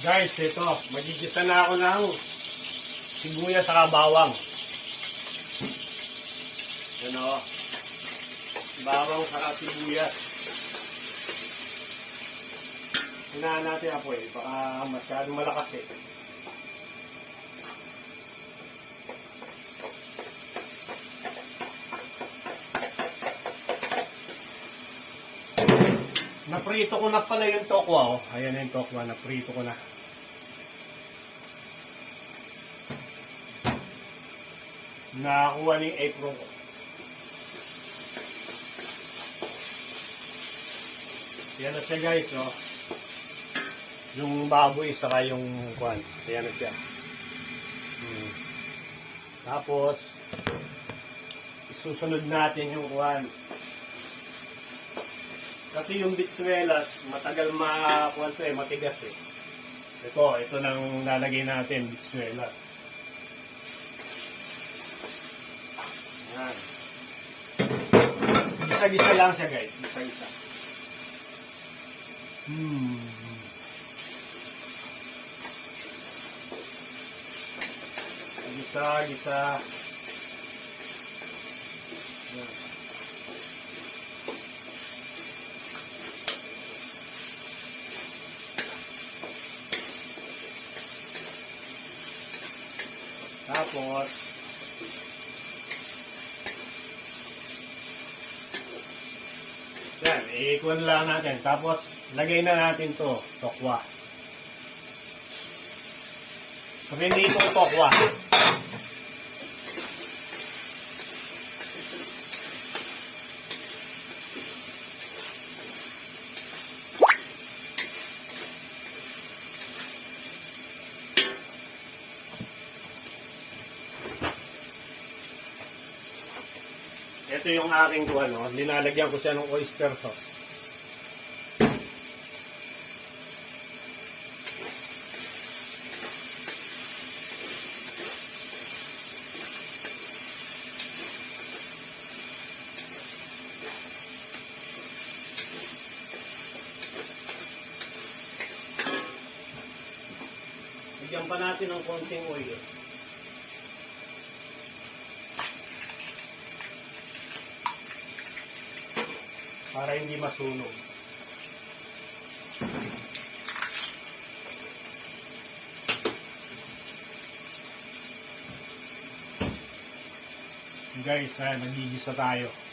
Guys, ito, magigisa na ako ng sibuyas sa bawang. Yan o. Bawang sa sibuyas. Hinaan natin ako baka masyadong malakas Naprito ko na pala yung tokwa Ayan na yung tokwa, naprito ko na. Nakakuha ni apron ko. Yan na siya guys, yung baboy saka yung kwan. Yan na siya. Tapos isusunod natin yung kwan. Kasi yung bitsuelas matagal matigas Ito nang lalagay natin bitsuelas. Yan. Gisa-gisa lang siya guys. Gisa-gisa. Gisa-gisa. Yan. Tapos yan, iikon lang natin. Tapos, lagay na natin to tokwa. Sabihin dito tokwa. Ito yung aking linalagyan ko siya ng oyster sauce. Lagyan pa natin ng konting oil. Para hindi masunog. Guys, nagigisa tayo.